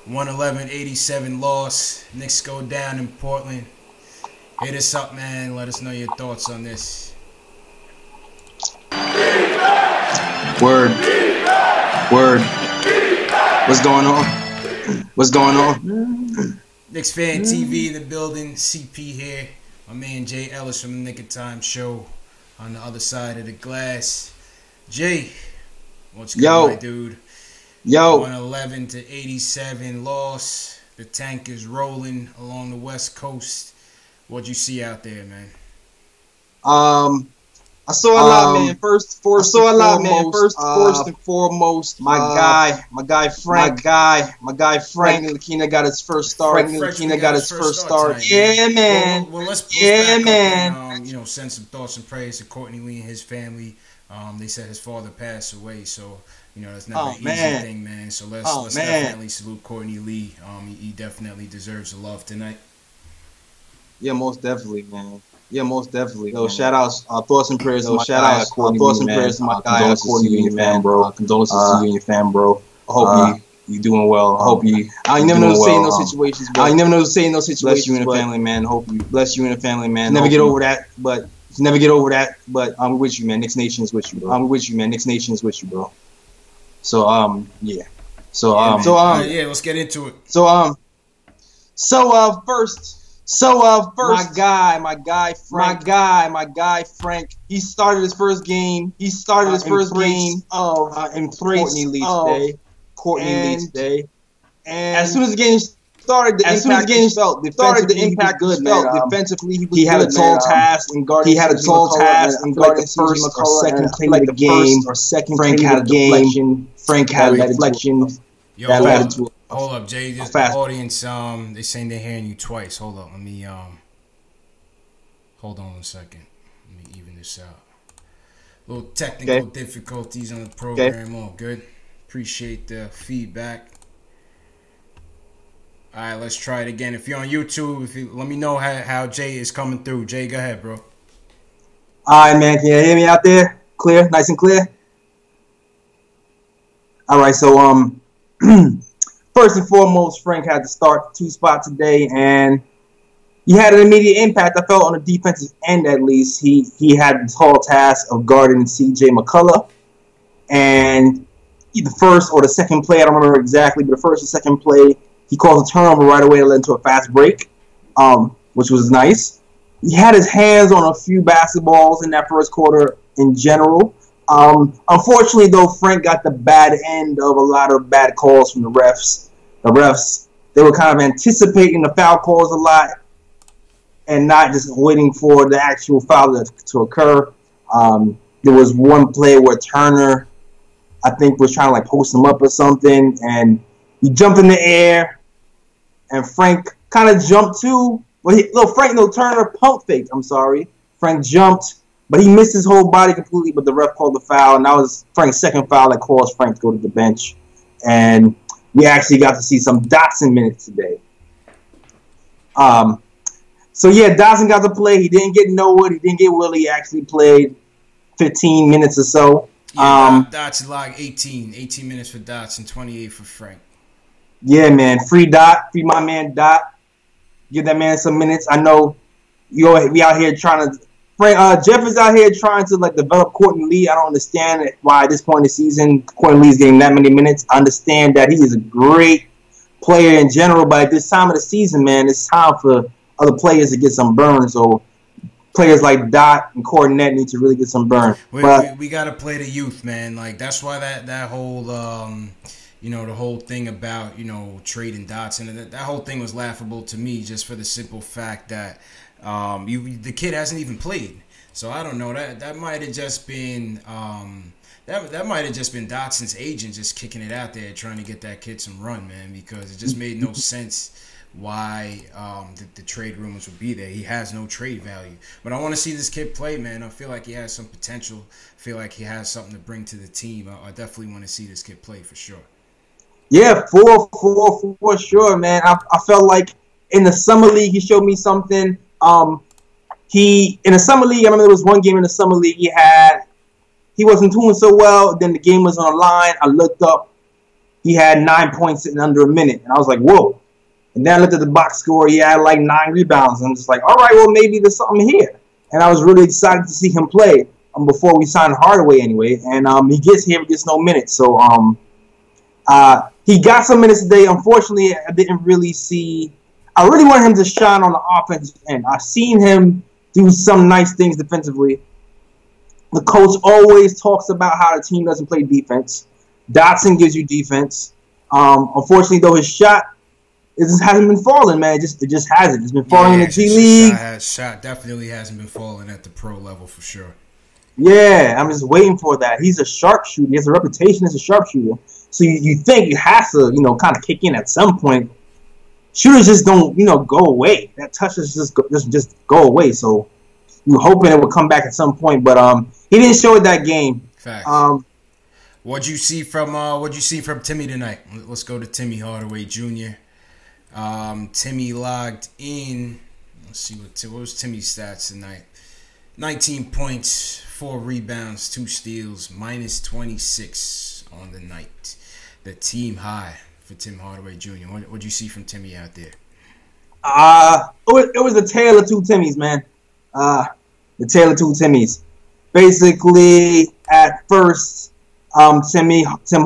111-87 loss. Knicks go down in Portland. Hit us up, man. Let us know your thoughts on this. Word. Word. What's going on? What's going on? Knicks Fan TV in the building. CP here. My man Jay Ellis from the Knick of Time Show on the other side of the glass. Jay, what's good, my dude? Yo. 111-87 loss. The tank is rolling along the West Coast. What'd you see out there, man? I saw a lot, man. First and foremost, my guy Frank, Lakina got his first start. Yeah, man. Well, let's back up and send some thoughts and prayers to Courtney Lee and his family. They said his father passed away, so that's never an easy thing, man. So let's definitely salute Courtney Lee. He definitely deserves the love tonight. Yeah, most definitely, man. Yeah, most definitely. Yo, shout outs, thoughts and prayers. Thoughts and prayers to my guy. Condolences to you and your fam, bro. Condolences to you and your fam, bro. I hope you doing well. I hope you. I never know to say in those situations, bro. I never know to say in those situations. Bless you and the family, man. Hope you. Bless you and the family, man. Never get over that, but I'm with you, man. Knicks Nation is with you, bro. I'm with you, man. Knicks Nation is with you, bro. So yeah. Let's get into it. First, my guy Frank. He started his first game. In Courtney Lee's day. And as soon as the game started, the impact was felt. Defensively, he had a tall task and guarded. He had a tall task and guarded the first or second play of the game. Frank had a deflection. Frank had a deflection. Hold up, Jay. Just the audience, they saying they're hearing you twice. Hold up, let me hold on 1 second. Let me even this out. Little technical difficulties on the program. All good. Appreciate the feedback. All right, let's try it again. If you're on YouTube, let me know how Jay is coming through. Jay, go ahead, bro. All right, man. Can you hear me out there? Clear, nice and clear. All right, so first and foremost, Frank had to start 2 spots today, and he had an immediate impact. I felt on the defensive end, at least. He had the tall task of guarding C.J. McCullough, and the first or the second play, I don't remember exactly, but the first or second play, he caused a turnover right away that led into a fast break, which was nice. He had his hands on a few basketballs in that first quarter in general. Unfortunately, though, Frank got the bad end of a lot of bad calls from the refs. The refs, they were kind of anticipating the foul calls a lot and not just waiting for the actual foul to occur. There was one play where Turner, I think, was trying to post him up or something, and he jumped in the air, and Frank kind of jumped too. Turner pump faked. I'm sorry. Frank jumped, but he missed his whole body completely, but the ref called the foul, and that was Frank's second foul that caused Frank to go to the bench. And we actually got to see some Dotson minutes today. Dotson got to play. He didn't get Noah. He didn't get Willie. He actually played 15 minutes or so. Dotson logged 18 minutes for Dotson, 28 for Frank. Yeah, man. Free my man Dot. Give that man some minutes. I know we out here trying to. Jeff is out here trying to develop Courtney Lee. I don't understand why at this point in the season Courtney Lee is getting that many minutes. I understand that he is a great player in general, but at this time of the season, man, it's time for other players to get some burn. So players like Dot and Cornette need to really get some burn. We got to play the youth, man. That's why that whole the whole thing about trading Dotson, that whole thing was laughable to me, just for the simple fact that the kid hasn't even played. So I don't know, that might have just been that might have just been Dotson's agent just kicking it out there trying to get that kid some run, man, because it just made no sense why the trade rumors would be there. He has no trade value. But I want to see this kid play, man. I feel like he has some potential. I feel like he has something to bring to the team. I definitely want to see this kid play for sure. Yeah, for sure, man. I felt like in the summer league he showed me something. In the summer league, I remember there was one game in the summer league he wasn't doing so well. Then the game was on the line. I looked up. he had 9 points in under a minute. And I was like, whoa. And then I looked at the box score. He had like 9 rebounds. And I'm just like, all right, well, maybe there's something here. And I was really excited to see him play before we signed Hardaway anyway. And he gets here, but gets no minutes. So he got some minutes today. Unfortunately, I didn't really see. I really wanted him to shine on the offensive end. I've seen him do some nice things defensively. The coach always talks about how the team doesn't play defense. Dotson gives you defense. Unfortunately, though, his shot just hasn't been falling, man. It just hasn't. It's been falling in the G League. Shot definitely hasn't been falling at the pro level for sure. Yeah, I'm just waiting for that. He's a sharpshooter. He has a reputation as a sharpshooter. So you think it has to, kind of kick in at some point. Shooters just don't, go away. That touches just go away. So you're hoping it will come back at some point, but he didn't show it that game. Facts. What'd you see from Timmy tonight? Let's go to Timmy Hardaway Jr. Timmy logged in. Let's see what was Timmy's stats tonight. 19 points, 4 rebounds, 2 steals, minus 26 on the night. The team high for Tim Hardaway Jr. What'd you see from Timmy out there? It was a tale of two Timmys, man. The tale of two Timmys. Basically, at first, Tim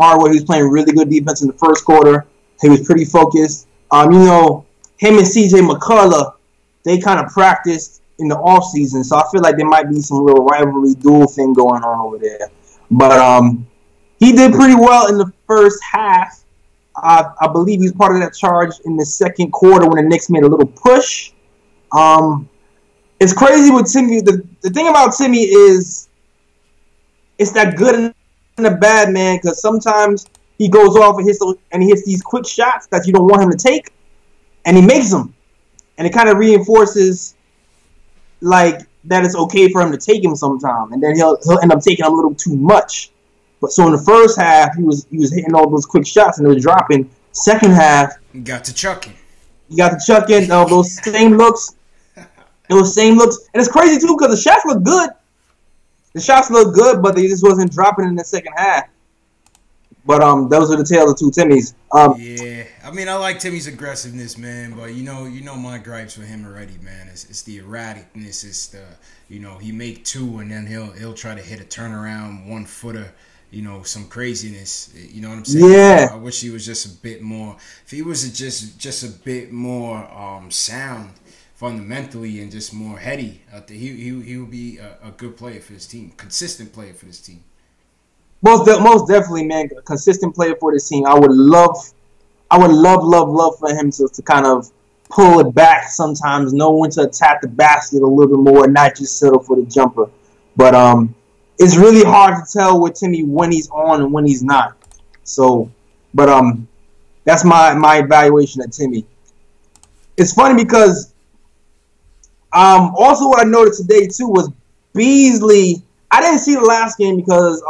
Hardaway, was playing really good defense in the first quarter. He was pretty focused. Him and CJ McCullough, they kind of practiced in the off season, so I feel like there might be some little rivalry duel thing going on over there. But he did pretty well in the first half. I believe he was part of that charge in the second quarter when the Knicks made a little push. It's crazy with Timmy. The thing about Timmy is it's that good and the bad, man, because sometimes he goes off and he hits these quick shots that you don't want him to take, and he makes them. And it kind of reinforces like that it's okay for him to take him sometime, and then he'll end up taking him a little too much. But so in the first half, he was hitting all those quick shots and it was dropping. Second half, you got to chucking. You got to chuck in those same looks. Those same looks, and it's crazy too because the shots look good. The shots look good, but they just wasn't dropping in the second half. But those are the tales of two Timmys. Yeah, I mean, I like Timmy's aggressiveness, man. But you know my gripes with him already, man. It's the erraticness. It's the he make two and then he'll try to hit a turnaround 1-footer. Some craziness. You know what I'm saying? Yeah. I wish he was just a bit more. If he was just a bit more sound fundamentally and just more heady, he would be a good player for this team, consistent player for this team. Most definitely, man. A consistent player for this team. I would love for him to kind of pull it back sometimes, know when to attack the basket a little bit more, and not just settle for the jumper. But it's really hard to tell with Timmy when he's on and when he's not. So, but that's my evaluation of Timmy. It's funny because also what I noticed today too was Beasley. I didn't see the last game because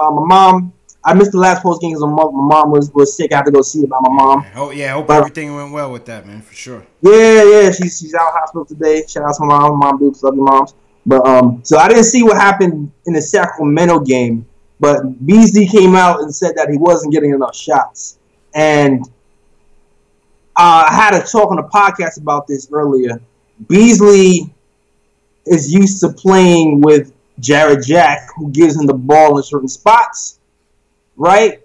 I missed the last post game because my mom was sick. I had to go see about my mom. I hope everything went well with that, man, for sure. Yeah, she's out of hospital today. Shout out to my mom. Mom Dukes, love your moms. But so I didn't see what happened in the Sacramento game. But Beasley came out and said that he wasn't getting enough shots. And I had a talk on a podcast about this earlier. Beasley is used to playing with Jared Jack, who gives him the ball in certain spots, right?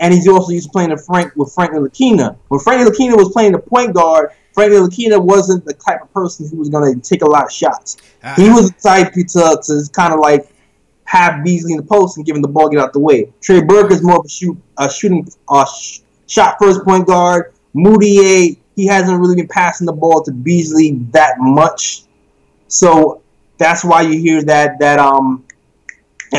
And he's also used to playing with Frank Ntilikina. When Frank Ntilikina was playing the point guard, Frank Ntilikina wasn't the type of person who was going to take a lot of shots. He was the type to kind of like have Beasley in the post and give him the ball, get out the way. Trey Burke is more of a shooting shot first point guard. Moutier, he hasn't really been passing the ball to Beasley that much. So that's why you hear that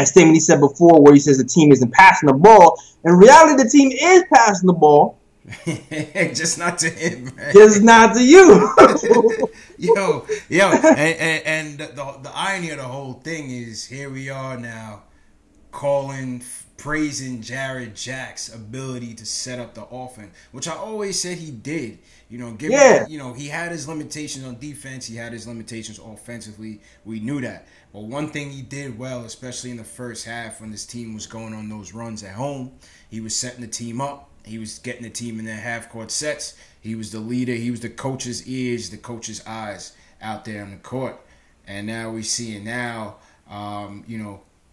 statement he said before where he says the team isn't passing the ball. In reality, the team is passing the ball. Just not to him, man. Just not to you. yo, and the irony of the whole thing is here we are now praising Jared Jack's ability to set up the offense, which I always said he did. He had his limitations on defense. He had his limitations offensively. We knew that. But one thing he did well, especially in the first half when this team was going on those runs at home, he was setting the team up He was getting the team in their half-court sets. He was the leader. He was the coach's ears, the coach's eyes out there on the court. And now we see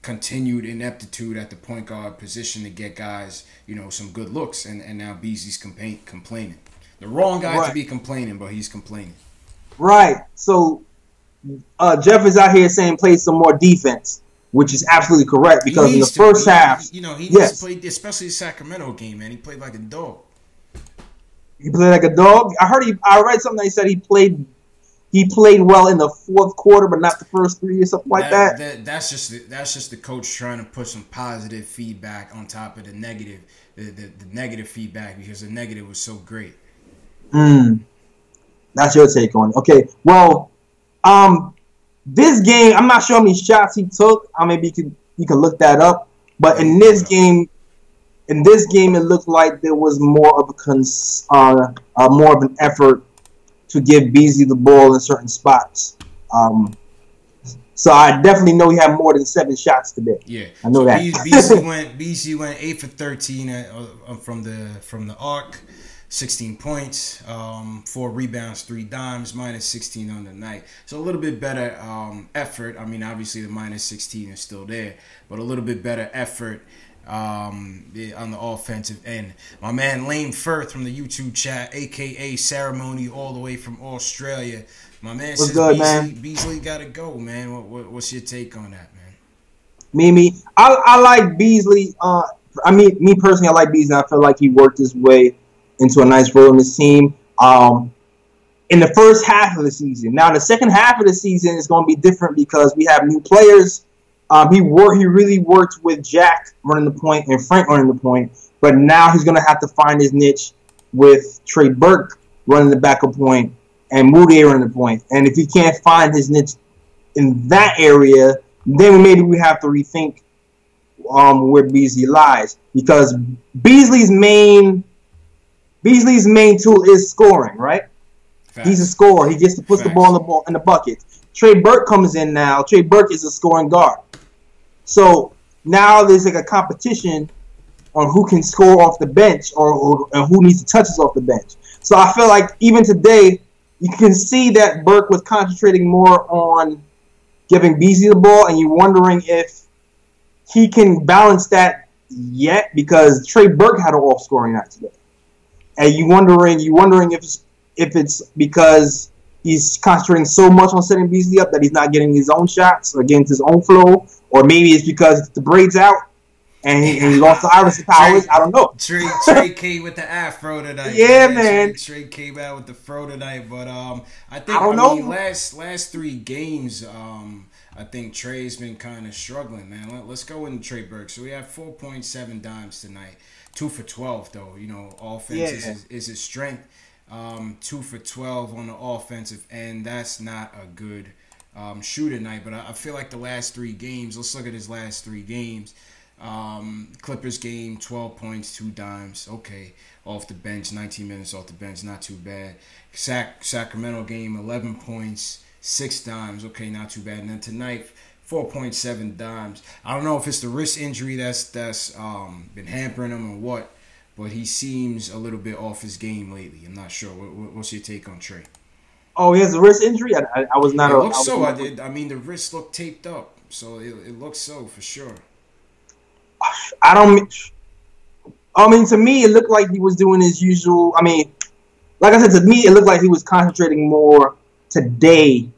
continued ineptitude at the point guard position to get guys, some good looks. And now Beasley's complaining. The wrong guy to be complaining, but he's complaining. Right. So Jeff is out here saying play some more defense, which is absolutely correct because in the first half, he needs to play, especially the Sacramento game, man. He played like a dog. He played like a dog. I read something that he said he played well in the fourth quarter, but not the first three or something like that. That's just the coach trying to put some positive feedback on top of the negative, the negative feedback because the negative was so great. That's your take on it. Okay. Well, this game, I'm not sure how many shots he took. Maybe you can look that up. But in this game, it looked like there was more of an effort to give Beasley the ball in certain spots. So I definitely know he had more than 7 shots today. Yeah, I know that. Beasley went 8 for 13 from the arc. 16 points, 4 rebounds, 3 dimes, minus 16 on the night. So a little bit better effort. I mean, obviously the minus 16 is still there, but a little bit better effort on the offensive end. My man Lane Firth from the YouTube chat, a.k.a. Ceremony, all the way from Australia. My man says Beasley got to go, man. What's your take on that, man? Mimi, I like Beasley. Me personally, I like Beasley. I feel like he worked his way into a nice role in this team in the first half of the season. Now, the second half of the season is going to be different because we have new players. He really worked with Jack running the point and Frank running the point, but now he's going to have to find his niche with Trey Burke running the backup point and Moody running the point. And if he can't find his niche in that area, then maybe we have to rethink where Beasley lies, because Beasley's main tool is scoring, right? Facts. He's a scorer. He gets to put the ball in the bucket. Trey Burke comes in now. Trey Burke is a scoring guard. So now there's like a competition on who can score off the bench or who needs to touch us off the bench. So I feel like even today, you can see that Burke was concentrating more on giving Beasley the ball, and you're wondering if he can balance that yet, because Trey Burke had an off-scoring night today. And you're wondering if it's because he's concentrating so much on setting Beasley up that he's not getting his own shots or getting his own flow, or maybe it's because the braids out and he lost the Iverson powers. I don't know. Trey came with the afro tonight. Yeah, man. Trey came out with the fro tonight, but I mean, last 3 games, I think Trey's been kind of struggling, man. Let's go into Trey Burke. So we have 4.7 dimes tonight. 2 for 12, though. Offense is his strength. 2 for 12 on the offensive end. That's not a good shooter night. But I feel like the last 3 games, let's look at his last 3 games. Clippers game, 12 points, 2 dimes. Okay. Off the bench, 19 minutes off the bench. Not too bad. Sacramento game, 11 points, 6 dimes. Okay, not too bad. And then tonight, 4.7 dimes. I don't know if it's the wrist injury that's been hampering him or what, but he seems a little bit off his game lately. I'm not sure. What's your take on Trey? Oh, he has a wrist injury? I was not. It looks so. I mean, the wrist looked taped up, so it looks so for sure. To me, it looked like he was doing his usual. Like I said, to me, it looked like he was concentrating more today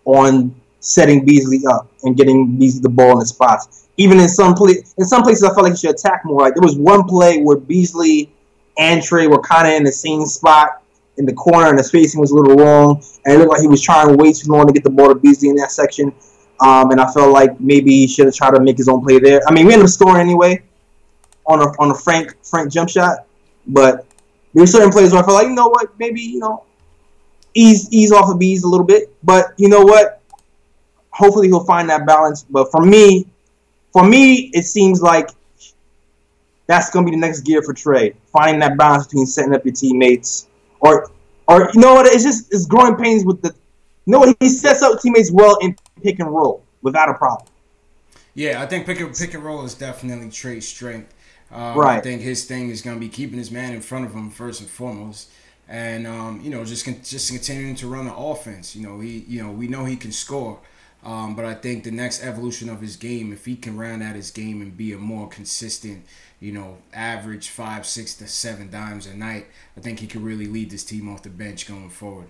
on setting Beasley up and getting Beasley the ball in the spots. Even in some places, I felt like he should attack more. Like there was one play where Beasley and Trey were kind of in the same spot in the corner, and the spacing was a little wrong, and it looked like he was trying way too long to get the ball to Beasley in that section. And I felt like maybe he should have tried to make his own play there. We ended up scoring anyway on a Frank jump shot, but there were certain plays where I felt like, you know what, maybe ease off of Bees a little bit. But you know what? Hopefully he'll find that balance. But for me, it seems like that's going to be the next gear for Trey. Finding that balance between setting up your teammates. Or you know what? It's growing pains with the... You know what? He sets up teammates well in pick and roll without a problem. Yeah, I think pick and roll is definitely Trey's strength. I Right. think his thing is going to be keeping his man in front of him first and foremost, and just continuing to run the offense. We know he can score, but I think the next evolution of his game, if he can round out his game and be a more consistent, average 5, 6 to 7 dimes a night, I think he could really lead this team off the bench going forward.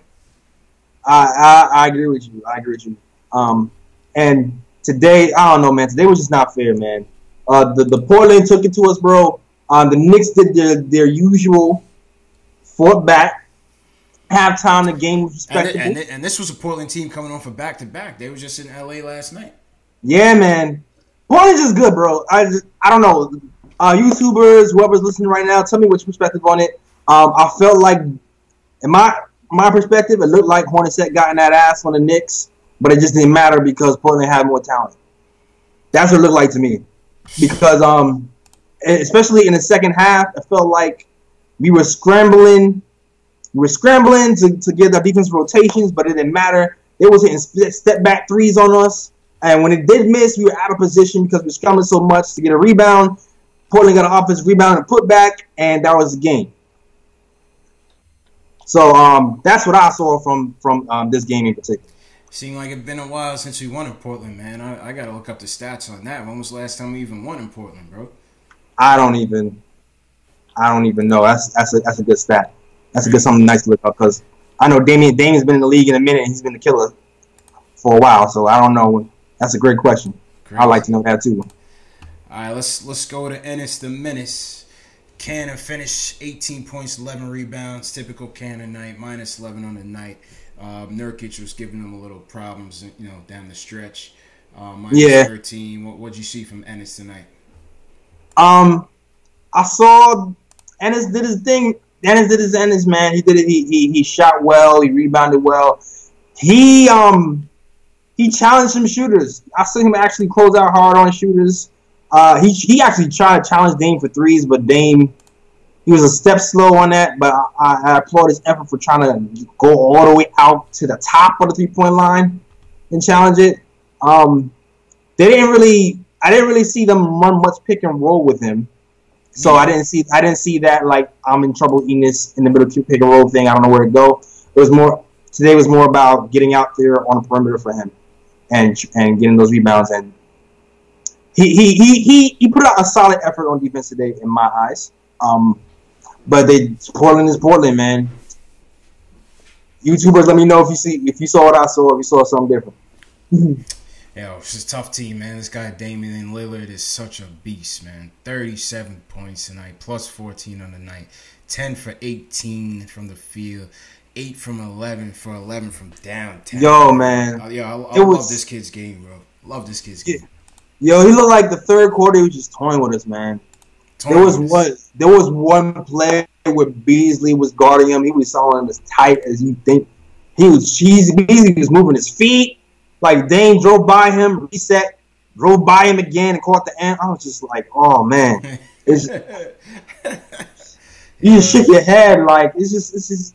I agree with you. I agree with you. And today, I don't know, man. Today was just not fair, man. The Portland took it to us, bro. The Knicks did their usual, fought back. Halftime, the game was respectable. And this was a Portland team coming off a back-to-back. They were just in L.A. last night. Yeah, man. Portland's just good, bro. I don't know. YouTubers, whoever's listening right now, tell me what's your perspective on it. I felt like, in my perspective, it looked like Hornacek got in that ass on the Knicks, but it just didn't matter because Portland had more talent. That's what it looked like to me. Because especially in the second half, it felt like we were scrambling. We were scrambling to get our defensive rotations, but it didn't matter. They was hitting step back threes on us, and when it did miss, we were out of position because we were scrambling so much to get a rebound. Portland got an offensive rebound and put back, and that was the game. So that's what I saw from this game in particular. Seemed like it's been a while since we won in Portland, man. I got to look up the stats on that. When was the last time we even won in Portland, bro? I don't even know. That's a good stat. That's a good something nice to look up because I know Damian's been in the league in a minute and he's been the killer for a while. So I don't know. That's a great question. Great. I'd like to know that too. All right, let's go to Ennis the Menace. Cannon finished 18 points, 11 rebounds. Typical Cannon night, minus 11 on the night. Nurkic was giving them a little problems, down the stretch. Minus 13. What'd you see from Ennis tonight? I saw Ennis did his thing. Ennis did his Ennis, man. He did it. He shot well. He rebounded well. He challenged some shooters. I saw him actually close out hard on shooters. He actually tried to challenge Dame for threes, but Dame, he was a step slow on that. But I applaud his effort for trying to go all the way out to the top of the 3-point line and challenge it. I didn't really see them run much pick and roll with him. So I didn't see that like I'm in trouble eating this in the middle pick and roll thing. I don't know where to go. Today was more about getting out there on the perimeter for him and getting those rebounds, and he put out a solid effort on defense today in my eyes. But Portland is Portland, man. YouTubers, let me know if you saw what I saw, if you saw something different. It's a tough team, man. This guy Damian Lillard is such a beast, man. 37 points tonight, plus 14 on the night. 10 for 18 from the field. 8 from 11 for 11 from downtown. Yo, man. I love this kid's game, bro. Love this kid's game. Yo, he looked like the third quarter he was just toying with us, man. There was one play where Beasley was guarding him. He was selling him as tight as you think. Beasley was moving his feet. Like, Dame drove by him, reset, drove by him again, and caught the end. I was just like, oh, man. You just shake your head like, it's just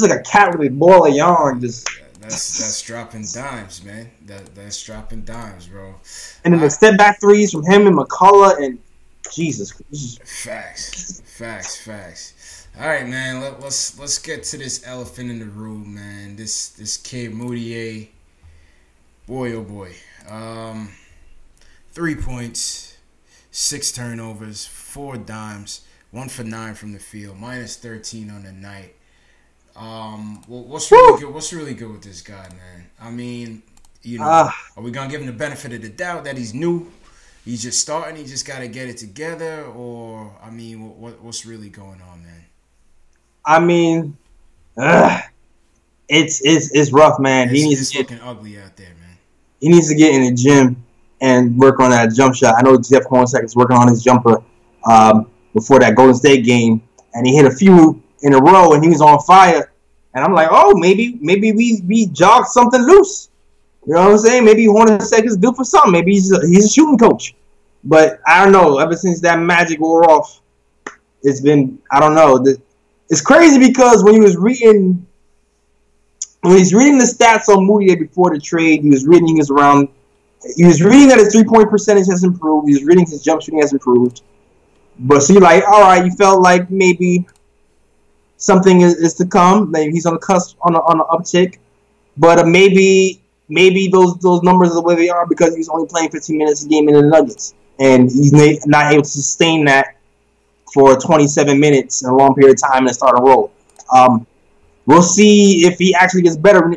like a cat with a ball of yarn. That's dropping dimes, man. That's dropping dimes, bro. And then the step back threes from him and McCullough and Jesus. Facts. All right, man. Let's get to this elephant in the room, man. This kid Moutier. Boy, oh boy. 3 points, 6 turnovers, 4 dimes, 1 for 9 from the field, minus 13 on the night. What's really good with this guy, man? I mean, are we gonna give him the benefit of the doubt that he's new? He's just starting. He just gotta get it together, or I mean, what's really going on, man? I mean, it's rough, man. It's looking ugly out there, man. He needs to get in the gym and work on that jump shot. I know Jeff Hornacek is working on his jumper before that Golden State game, and he hit a few in a row, and he was on fire. And I'm like, oh, maybe we jogged something loose. You know what I'm saying? Maybe Hornacek is good for something. Maybe he's a shooting coach. But I don't know. Ever since that magic wore off, it's been, I don't know. It's crazy because when he was reading the stats on Moutier before the trade, he was reading that his 3-point percentage has improved. He was reading his jump shooting has improved. But see, like, all right, you felt like maybe something is to come. Maybe he's on the cusp on the uptick. But maybe those numbers are the way they are because he's only playing 15 minutes a game in the Nuggets, and he's not able to sustain that for 27 minutes in a long period of time and start a role. We'll see if he actually gets better.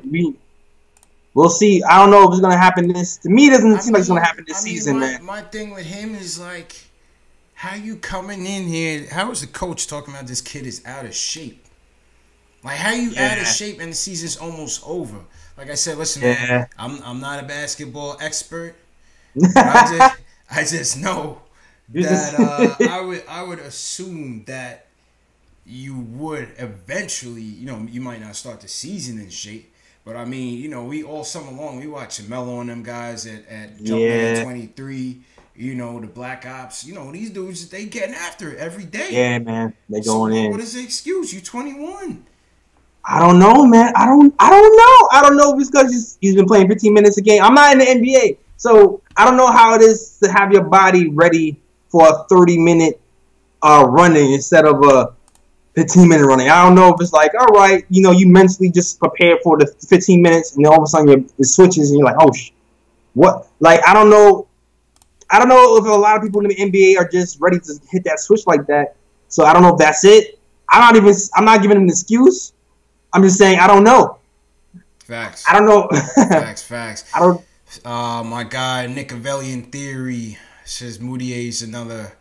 We'll see. I don't know if it's going to happen this. To me, it doesn't seem like it's going to happen this season, man. My thing with him is like, how you coming in here? How is the coach talking about this kid is out of shape? Like, how you out of shape and the season's almost over? Like I said, listen, man, I'm not a basketball expert, but I just know that I would assume that you would eventually, you might not start the season in shape, but I mean, we all summer long we watch Melo on them guys at Jumpman 23. The Black Ops. These dudes, they getting after it every day. Yeah, man, they going in. What is the excuse? You 21. I don't know, man. I don't know. I don't know if it's because he's been playing 15 minutes a game. I'm not in the NBA, so I don't know how it is to have your body ready for a 30-minute running instead of a 15-minute running. I don't know if it's like, all right, you mentally just prepared for the 15 minutes, and then all of a sudden it switches, and you're like, oh, what? Like, I don't know. I don't know if a lot of people in the NBA are just ready to hit that switch like that. So I don't know if that's it. I'm not giving him an excuse. I'm just saying I don't know. Facts. I don't know. Facts. I don't. My guy Knick of Time Theory says Moutier's another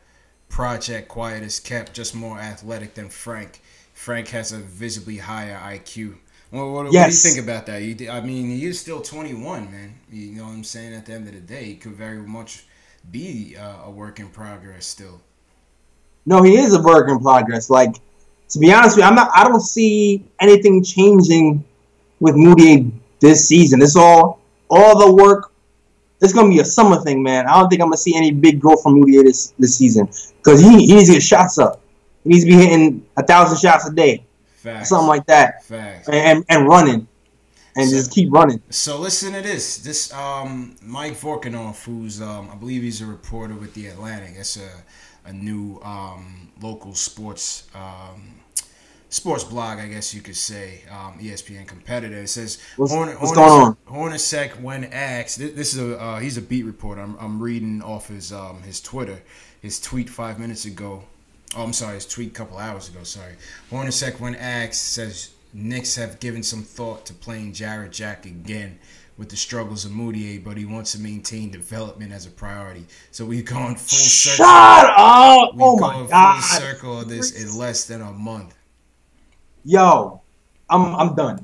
project, quiet as kept, just more athletic than Frank. Frank has a visibly higher IQ. What do you think about that? I mean, he is still 21, man. You know what I'm saying? At the end of the day, he could very much be a work in progress still. No, he is a work in progress. Like, to be honest with you, I don't see anything changing with Moutier this season. It's all the work. It's gonna be a summer thing, man. I don't think I'm gonna see any big growth from Moutier this season because he needs to get shots up. He needs to be hitting 1,000 shots a day, something like that, and running. And just keep running. So listen to this. This Mike Vorkanoff, who's I believe he's a reporter with the Atlantic. That's a new local sports blog, I guess you could say. ESPN competitor. It says what's going on? Hornacek, when asked, this is he's a beat reporter. I'm reading off his Twitter, his tweet 5 minutes ago. Oh, I'm sorry, his tweet a couple hours ago. Sorry. Hornacek, when asked, says Knicks have given some thought to playing Jarrett Jack again with the struggles of Moutier, but he wants to maintain development as a priority. So we've gone full circle. Shut up! Oh my God! Full circle of this in less than a month. Yo, I'm done.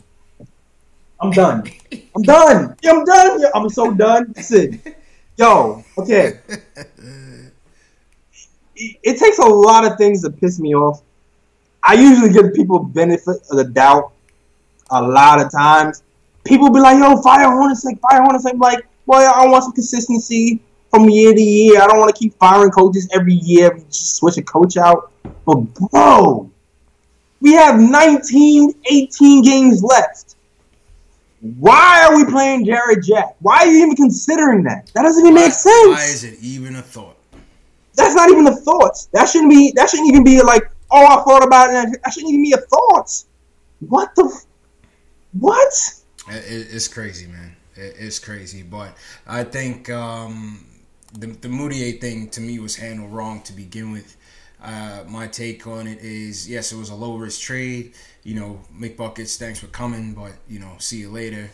I'm done. I'm done. Yeah, I'm done. Yeah, I'm so done. Listen, yo, okay. It takes a lot of things to piss me off. I usually give people benefit of the doubt a lot of times. People be like, yo, fire Hornacek. I'm like, boy, I want some consistency from year to year. I don't want to keep firing coaches every year. We just switch a coach out. But, bro, we have 18 games left. Why are we playing Jarrett Jack? Why are you even considering that? That doesn't even make sense. Why is it even a thought? That's not even a thought. That shouldn't even be like, oh, I thought about it. That shouldn't even be a thought. What? It's crazy, man. It's crazy. But I think the Moutier thing, to me, was handled wrong to begin with. My take on it is, yes, it was a low-risk trade. McBuckets, thanks for coming, but, see you later.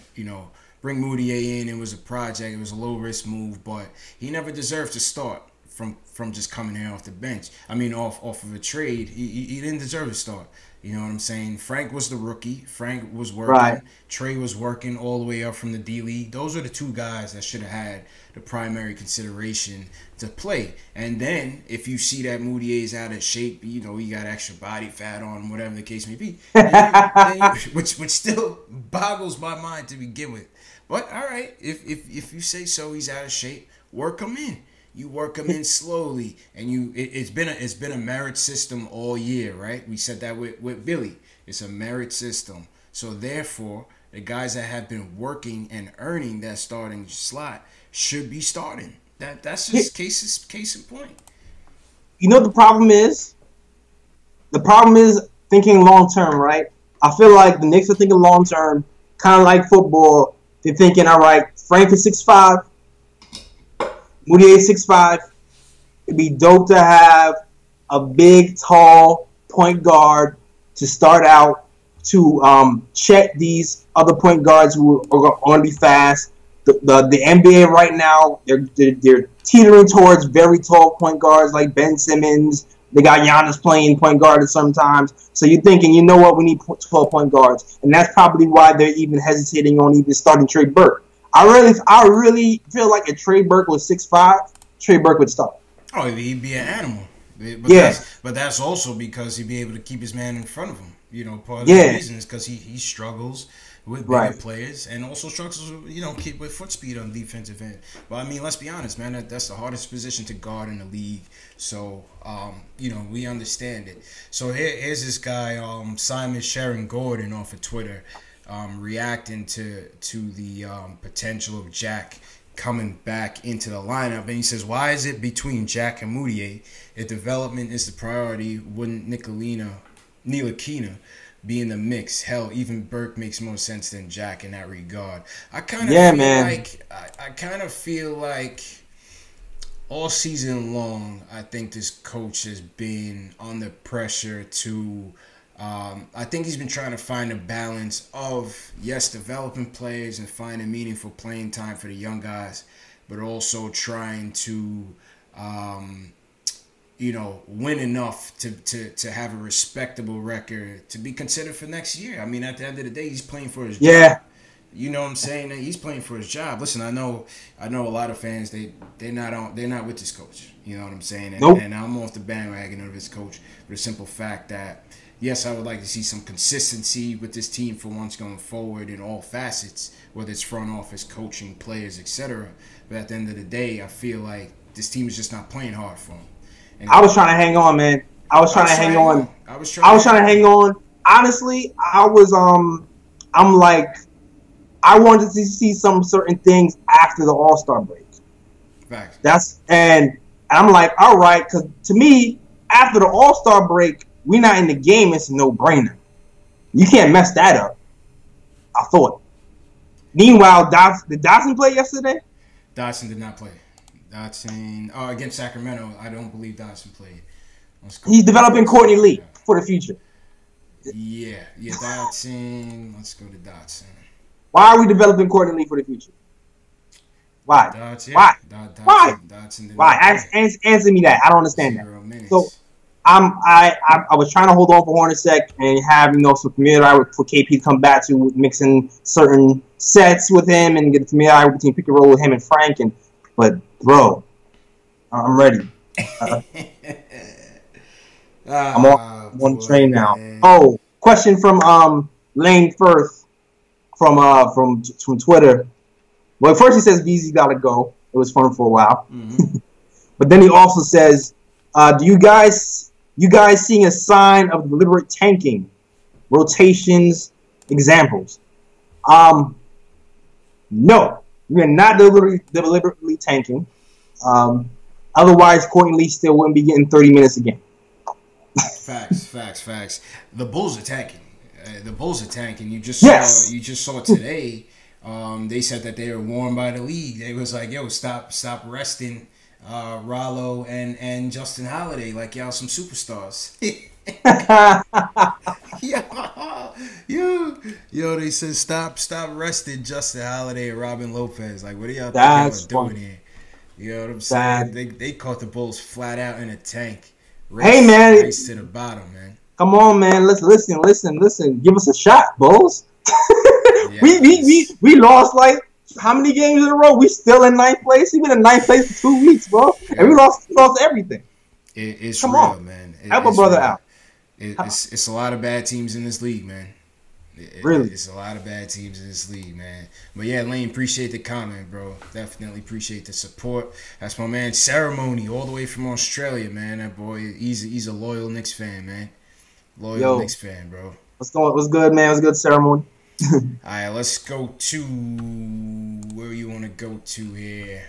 Bring Moutier in. It was a project. It was a low-risk move, but he never deserved to start from just coming here off the bench. I mean, off of a trade. He didn't deserve to start. You know what I'm saying? Frank was the rookie. Frank was working. Right. Trey was working all the way up from the D-League. Those are the two guys that should have had the primary consideration to play. And then, if you see that Moutier's out of shape, he got extra body fat on, whatever the case may be, which still boggles my mind to begin with. But, all right, if you say so, he's out of shape, work him in. You work them in slowly, and it's been a merit system all year, right? We said that with Billy. It's a merit system. So therefore, the guys that have been working and earning that starting slot should be starting. That's just case in point. you know what the problem is? The problem is thinking long term, right? I feel like the Knicks are thinking long term, kind of like football. They're thinking, all right, Frank is 6'5", Moutier is 6'5". It'd be dope to have a big, tall point guard to start out to check these other point guards who are going to be fast. The NBA right now, they're teetering towards very tall point guards like Ben Simmons. They got Giannis playing point guard sometimes. So you're thinking, you know what, we need 12 point guards. And that's probably why they're even hesitating on even starting Trey Burke. I really feel like if Trey Burke was 6'5", Trey Burke would start. Oh, he'd be an animal. Yeah. But that's also because he'd be able to keep his man in front of him. You know, part of the reason is because he struggles with bigger players and also struggles, keep with foot speed on the defensive end. But I mean, let's be honest, man, that's the hardest position to guard in the league. So, we understand it. So here's this guy, Simon Sharon Gordon off of Twitter, reacting to the potential of Jack coming back into the lineup, and he says, why is it between Jack and Moutier? If development is the priority, wouldn't Ntilikina be in the mix? Hell, even Burke makes more sense than Jack in that regard. I kind of feel like all season long, I think this coach has been under pressure to I think he's been trying to find a balance of, yes, developing players and finding meaningful playing time for the young guys, but also trying to, win enough to have a respectable record to be considered for next year. I mean, at the end of the day, he's playing for his job. You know what I'm saying? He's playing for his job. Listen, I know a lot of fans, they're not with this coach. You know what I'm saying? And I'm off the bandwagon of this coach for the simple fact that, yes, I would like to see some consistency with this team for once going forward in all facets, whether it's front office, coaching, players, etc. But at the end of the day, I feel like this team is just not playing hard for him. And I was trying to hang on, man. I was trying to hang on. Honestly, I wanted to see some certain things after the All-Star break. Facts. And I'm like, all right, because to me, after the All-Star break, we're not in the game. It's a no-brainer. You can't mess that up, I thought. Meanwhile, did Dotson play yesterday? Dotson did not play. Against Sacramento, I don't believe Dotson played. He's developing Courtney Lee for the future. Yeah, Dotson. Let's go to Dotson. Why are we developing Courtnay Lee for the future? Why? Why? Why? Answer me that. I don't understand that. So I was trying to hold on for Hornacek and have some familiarity for KP to come back to mixing certain sets with him and get the familiarity between pick and roll with him and Frank. But bro, I'm ready. I'm on one train now. Man. Oh, question from Lane Firth from Twitter. Well, first he says VZ gotta go. It was fun for a while. Mm-hmm. But then he also says, do you guys seeing a sign of deliberate tanking? Rotations, examples. No, we are not deliberately tanking. Otherwise, Courtney Lee still wouldn't be getting 30 minutes again. Facts. The Bulls are tanking. You just saw today. They said that they were warned by the league. They was like, yo, stop resting Rollo and Justin Holiday like y'all some superstars. Yo, they said stop resting Justin Holiday and Robin Lopez. Like, what are y'all doing here? You know what I'm saying? They caught the Bulls flat out in a tank. Race to the bottom, man. Come on, man. Listen. Give us a shot, Bulls. We lost like how many games in a row? We still in ninth place. We've been in ninth place for 2 weeks, bro. Yeah. And we lost everything. It's Come real, on, man. Help a brother out. It's a lot of bad teams in this league, man. Really? It's a lot of bad teams in this league, man. But yeah, Lane, appreciate the comment, bro. Definitely appreciate the support. That's my man Ceremony, all the way from Australia, man. That boy, he's a loyal Knicks fan, man. Knicks fan, bro. What's good, man? What's good, Ceremony? All right, let's go to where you want to go to here.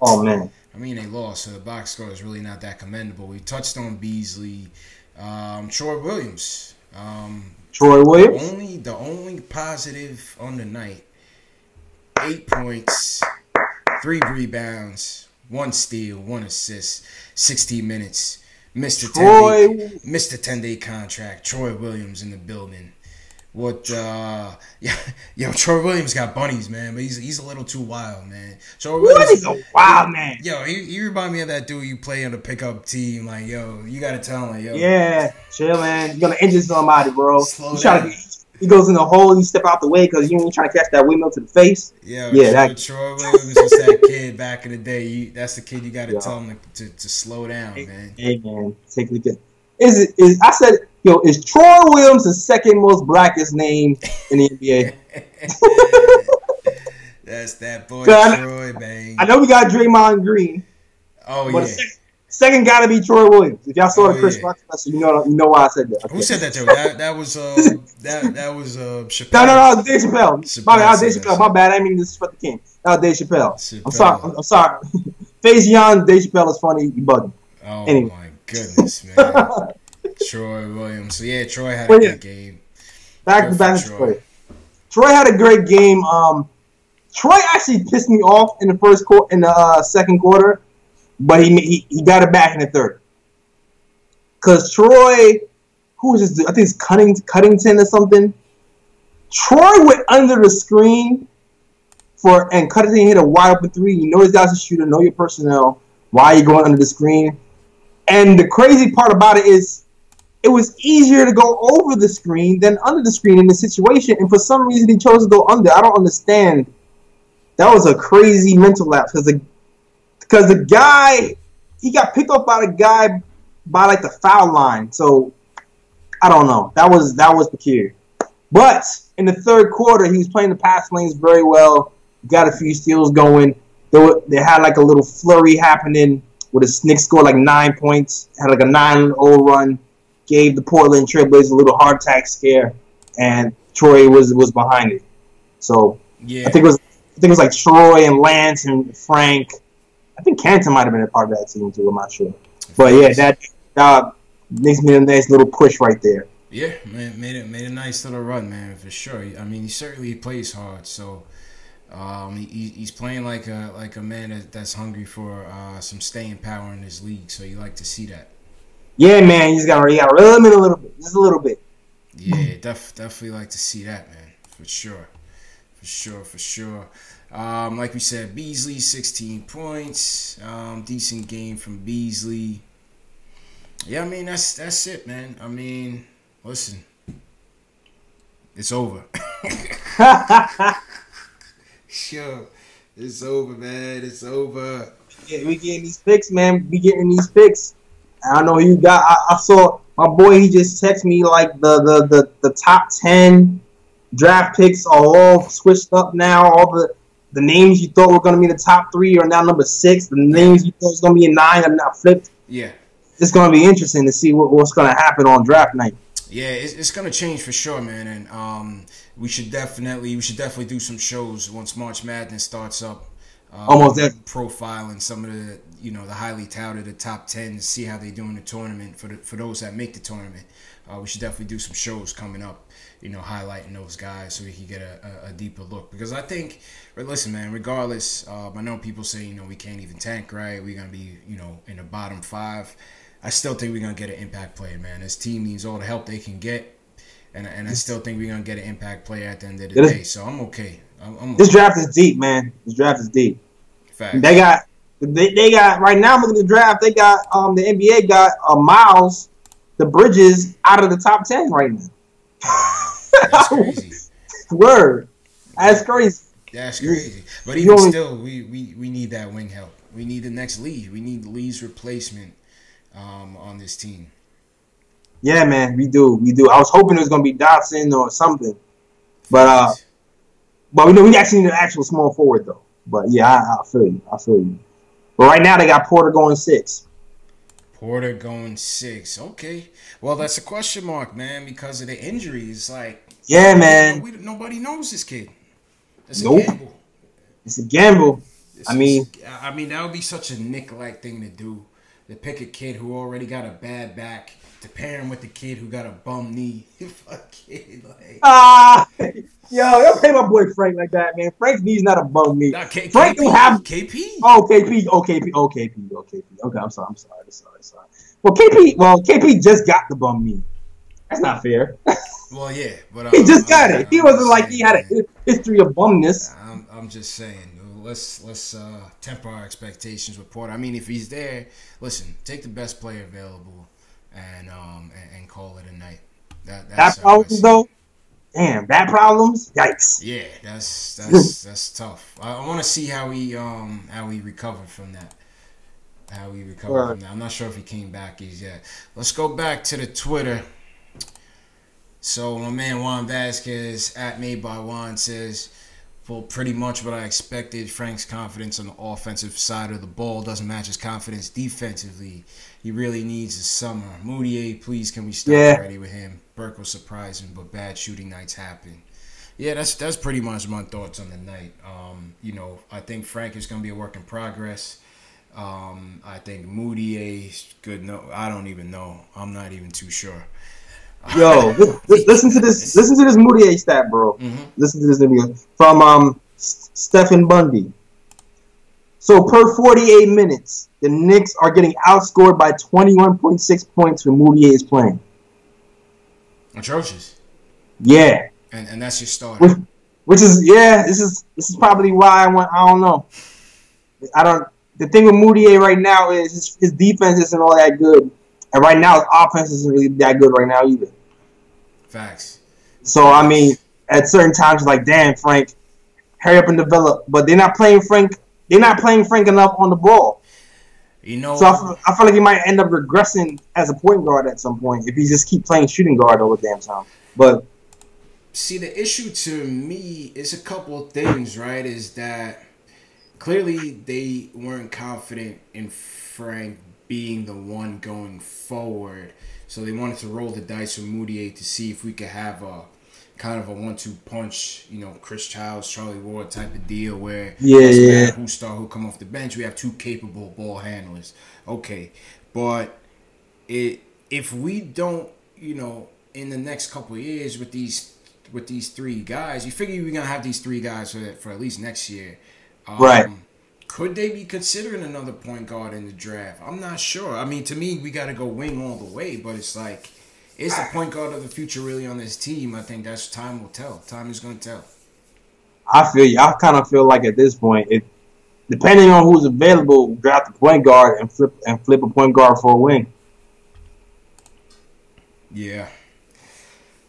Oh man. I mean, they lost, so the box score is really not that commendable. We touched on Beasley. Troy Williams. Troy Williams? The only positive on the night, 8 points, 3 rebounds, 1 steal, 1 assist, 16 minutes. Mr. 10-day contract. Troy Williams in the building. What? Yo, Troy Williams got bunnies, man, but he's a little too wild, man. Troy Williams is a wild man. Yo, he remind me of that dude you play on the pickup team. Like, yo, you gotta tell him, yo. Yeah, chill, man. You're gonna injure somebody, bro. Slow down. He goes in the hole, you step out the way because you ain't trying to catch that windmill to the face. Yeah, Troy Williams was that kid back in the day. That's the kid you got to tell him to slow down, man. Hey, man, take a look at. I said, yo, is Troy Williams the second most blackest name in the NBA? That's that boy Troy, man. I know we got Draymond Green. Oh but yeah. Second got to be Troy Williams. If y'all saw the Chris Rock special, you know why I said that. Okay. Who said that to him? That was Chappelle. No, Dave Chappelle. Dave Chappelle. My bad. I didn't mean to disrespect the king. That was Dave Chappelle. I'm sorry. Faison, Dave Chappelle is funny. You bugging. Oh anyway. My goodness, man. Troy Williams. So yeah, Troy had a good game. Back to Troy. Troy had a great game. Troy actually pissed me off in the second quarter. But he got it back in the third. Because Troy, who was this dude? I think it's Cuttington or something. Troy went under the screen and Cuttington hit a wide open 3. You know this guy's a shooter, know your personnel. Why are you going under the screen? And the crazy part about it is it was easier to go over the screen than under the screen in this situation. And for some reason he chose to go under. I don't understand. That was a crazy mental lapse because the guy, he got picked up by the guy by like the foul line. So I don't know. That was peculiar. But in the third quarter, he was playing the pass lanes very well. Got a few steals going. They had like a little flurry happening where the Knicks scored like 9 points, had like a 9-0 run, gave the Portland Trailblazers a little heart attack scare, and Troy was behind it. So yeah, I think it was like Troy and Lance and Frank. I think Canton might have been a part of that team too. I'm not sure, but yeah, that makes me a nice little push right there. Yeah, man, made a nice little run, man, for sure. I mean, he certainly plays hard, so he's playing like a man that's hungry for some staying power in this league. So you like to see that. Yeah, man, you got to reel him in a little bit, just a little bit. Yeah, definitely like to see that, man, for sure. Like we said, Beasley, 16 points. Decent game from Beasley. Yeah, I mean, that's it, man. I mean, listen. It's over. Sure. It's over, man. It's over. Yeah, we getting these picks, man. I know you got. I saw my boy. He just texted me like the top 10 draft picks are all switched up now. All the names you thought were going to be the top 3 are now number 6. The names you thought was going to be a 9 are now flipped. Yeah. It's going to be interesting to see what's going to happen on draft night. Yeah, it's going to change for sure, man. And we should definitely do some shows once March Madness starts up. Almost there. Profiling some of the the highly touted, the top 10, to see how they do in the tournament for those that make the tournament. We should definitely do some shows coming up, highlighting those guys so we can get a deeper look. Because I think, listen, man, regardless, I know people say, we can't even tank, right? We're going to be, in the bottom 5. I still think we're going to get an impact player, man. This team needs all the help they can get. And I still think we're going to get an impact player at the end of the day. So I'm okay. This draft is deep, man. This draft is deep. Facts. They got right now, looking at the draft, they got the NBA got Miles, the Bridges, out of the top 10 right now. That's crazy. Word. That's crazy. That's crazy. But even still, we need that wing help. We need the next Lee. We need Lee's replacement on this team. Yeah, man, we do. I was hoping it was gonna be Dotson or something, but we actually need an actual small forward though. But yeah, I feel you. But right now they got Porter going 6. Porter going 6. Okay. Well, that's a question mark, man, because of the injuries. Like, yeah, man. Nobody knows this kid. It's a gamble. It's a gamble. I mean, that would be such a Nick-like thing to do. To pick a kid who already got a bad back, to pair him with the kid who got a bum knee. Fucking like. Don't pay my boy Frank like that, man. Frank's knee's not a bum knee. Nah, Frank don't have KP. Oh, KP. Okay, I'm sorry. Well, KP just got the bum knee. That's not fair. Well, yeah, but he just got it. He wasn't like he had a history of bumness. I'm just saying. Let's temper our expectations with Porter. I mean, if he's there, listen, take the best player available and call it a night. That's problems though. Damn, bad problems. Yikes. Yeah, that's tough. I want to see how he recovered from that. I'm not sure if he came back yet. Let's go back to the Twitter. So my man Juan Vasquez at Made by Juan says, well, pretty much what I expected. Frank's confidence on the offensive side of the ball doesn't match his confidence defensively. He really needs a summer. Moutier, please, can we stop already with him? Burke was surprising, but bad shooting nights happen. Yeah, that's pretty much my thoughts on the night. I think Frank is going to be a work in progress. I think Moutier's good. No, I don't even know. I'm not even too sure. Yo, listen to this. Listen to this Moutier stat, bro. Mm-hmm. Listen to this video from Stephen Bundy. So per 48 minutes, the Knicks are getting outscored by 21.6 points when Moutier is playing. Atrocious. Yeah. And that's your starter. Which is this is probably why I don't know. The thing with Moutier right now is his defense isn't all that good. And right now, his offense isn't really that good right now either. Facts. So, I mean, at certain times, you're like, damn, Frank, hurry up and develop. But they're not playing Frank. They're not playing Frank enough on the ball. So I feel like he might end up regressing as a point guard at some point if he just keep playing shooting guard all the damn time. But see, the issue to me is a couple of things, right? Is that clearly they weren't confident in Frank being the one going forward. So they wanted to roll the dice with Moutier to see if we could have a kind of a 1-2 punch, Chris Childs, Charlie Ward type of deal where who start, who come off the bench. We have two capable ball handlers. Okay. But if we don't, in the next couple of years with these three guys, you figure we're gonna have these three guys for at least next year. Right. Could they be considering another point guard in the draft? I'm not sure. I mean, to me, we got to go wing all the way. But it's like, is the point guard of the future really on this team? I think that's time will tell. Time is going to tell. I feel you. I kind of feel like at this point, depending on who's available, draft a point guard and flip a point guard for a wing. Yeah.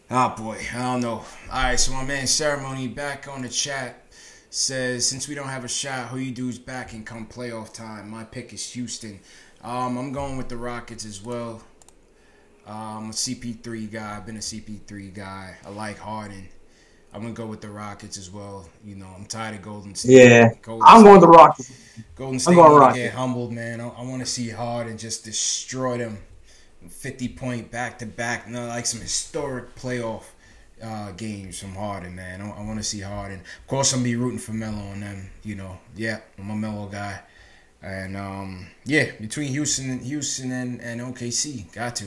Oh, boy. I don't know. All right, so my man Ceremony back on the chat. Says, since we don't have a shot, who you dudes back and come playoff time? My pick is Houston. I'm going with the Rockets as well. I'm a CP3 guy. I've been a CP3 guy. I like Harden. I'm going to go with the Rockets as well. I'm tired of Golden State. Yeah, I'm going with the Rockets. Golden State need to get humbled, man. I want to see Harden just destroy them. 50-point back-to-back. Like some historic playoff games from Harden, man. I want to see Harden. Of course, I'm be rooting for Melo and them. Yeah, I'm a Melo guy. And between Houston and OKC, got to.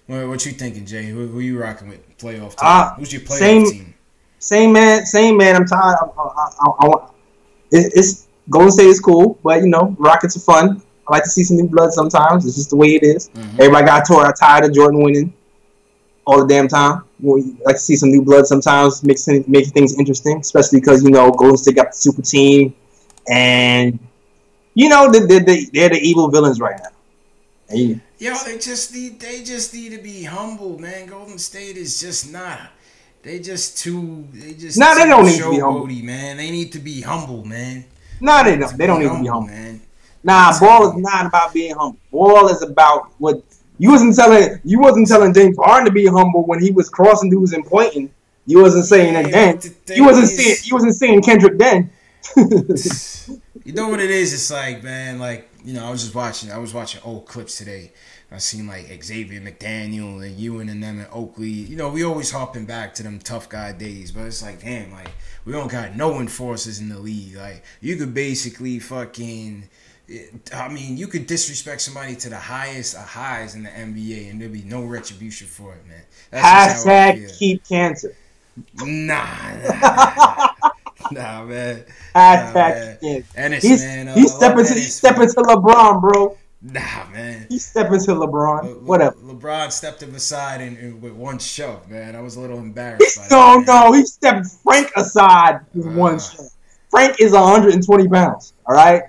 What you thinking, Jay? Who you rocking with playoff team? Who's your playoff team? Same man. I'm tired. It's Golden State is cool, but Rockets are fun. I like to see some new blood sometimes. It's just the way it is. Mm-hmm. Everybody got tired of Jordan winning all the damn time. We like to see some new blood sometimes, make things interesting, especially because Golden State got the super team, and they're the evil villains right now. And, they just need to be humble, man. Golden State is just not. They don't need to be humble, man. They need to be humble, man. No, they don't. They don't need to be humble, man. Nah, ball is not about being humble. Ball is about what you wasn't telling James Harden to be humble when he was crossing dudes and pointing. You wasn't saying that then. You wasn't saying Kendrick then. You know what it is? It's like, man, I was watching old clips today. I seen like Xavier McDaniel and Ewan and them in Oakley. You know, we always hopping back to them tough guy days, but it's like, damn, like we don't got no enforcers in the league. Like you could basically fucking, I mean, you could disrespect somebody to the highest of highs in the NBA, and there'd be no retribution for it, man. That's Hashtag keep cancer. Nah, man. Hashtag cancer. Ennis, man. He's stepping to LeBron, bro. Nah, man. He's stepping to LeBron. Whatever. LeBron stepped him aside and with one shove, man. I was a little embarrassed by that. No, he stepped Frank aside with one shove. Frank is 120 pounds. All right.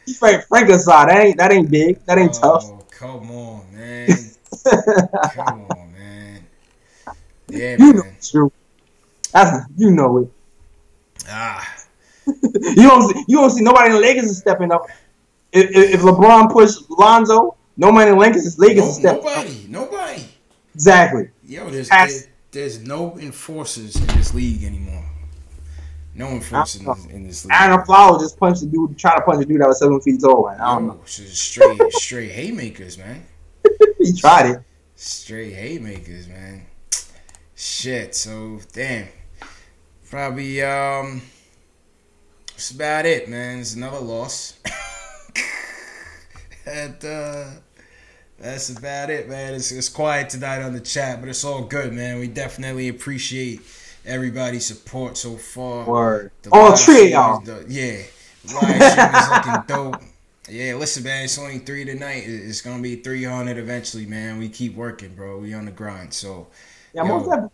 He's Frank aside. That ain't big. That ain't tough. Come on, man. Come on, man. Yeah, you man. Know it's true. You know it. You don't see nobody in the Lakers is stepping up. If LeBron pushed Lonzo, nobody in the Lakers is stepping up. Nobody. Exactly. Yo, there's no enforcers in this league anymore. No enforcers in this league. Aaron Flowers just punched the dude, tried to punch a dude that was 7 feet tall. Man. I don't know. Straight haymakers, man. He tried it. Straight haymakers, man. Shit. So damn. Probably that's about it, man. It's another loss. And that's about it, man. It's quiet tonight on the chat, but it's all good, man. We definitely appreciate everybody's support so far. Word. All three of y'all. Yeah. Live stream is looking dope. Yeah, listen, man. It's only 3 tonight. It's gonna be 300 eventually, man. We keep working, bro. We on the grind. So yeah, most definitely.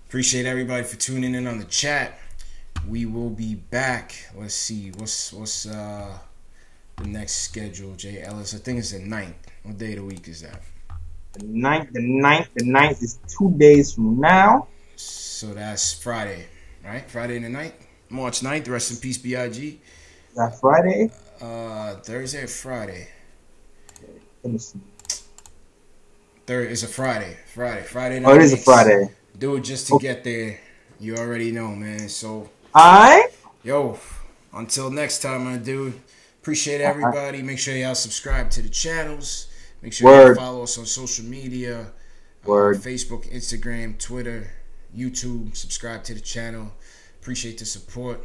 Appreciate everybody for tuning in on the chat. We will be back. Let's see. What's the next schedule, Jay Ellis? I think it's the 9th. What day of the week is that? The 9th is 2 days from now. So that's Friday, right? Friday the 9th? March 9th. Rest in peace, B.I.G. Is that Friday? Thursday or Friday? Let me see. It's a Friday. Friday night. Oh, it is a Friday. Do it just to get there. You already know, man. So, alright. Yo, until next time, my dude. Appreciate everybody. Make sure y'all subscribe to the channels. Make sure y'all follow us on social media. Facebook, Instagram, Twitter, YouTube. Subscribe to the channel. Appreciate the support.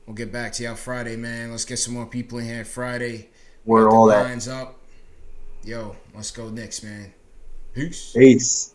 We'll get back to y'all Friday, man. Let's get some more people in here Friday. All that. Lines up. Yo, let's go Knicks, man. Peace. Peace.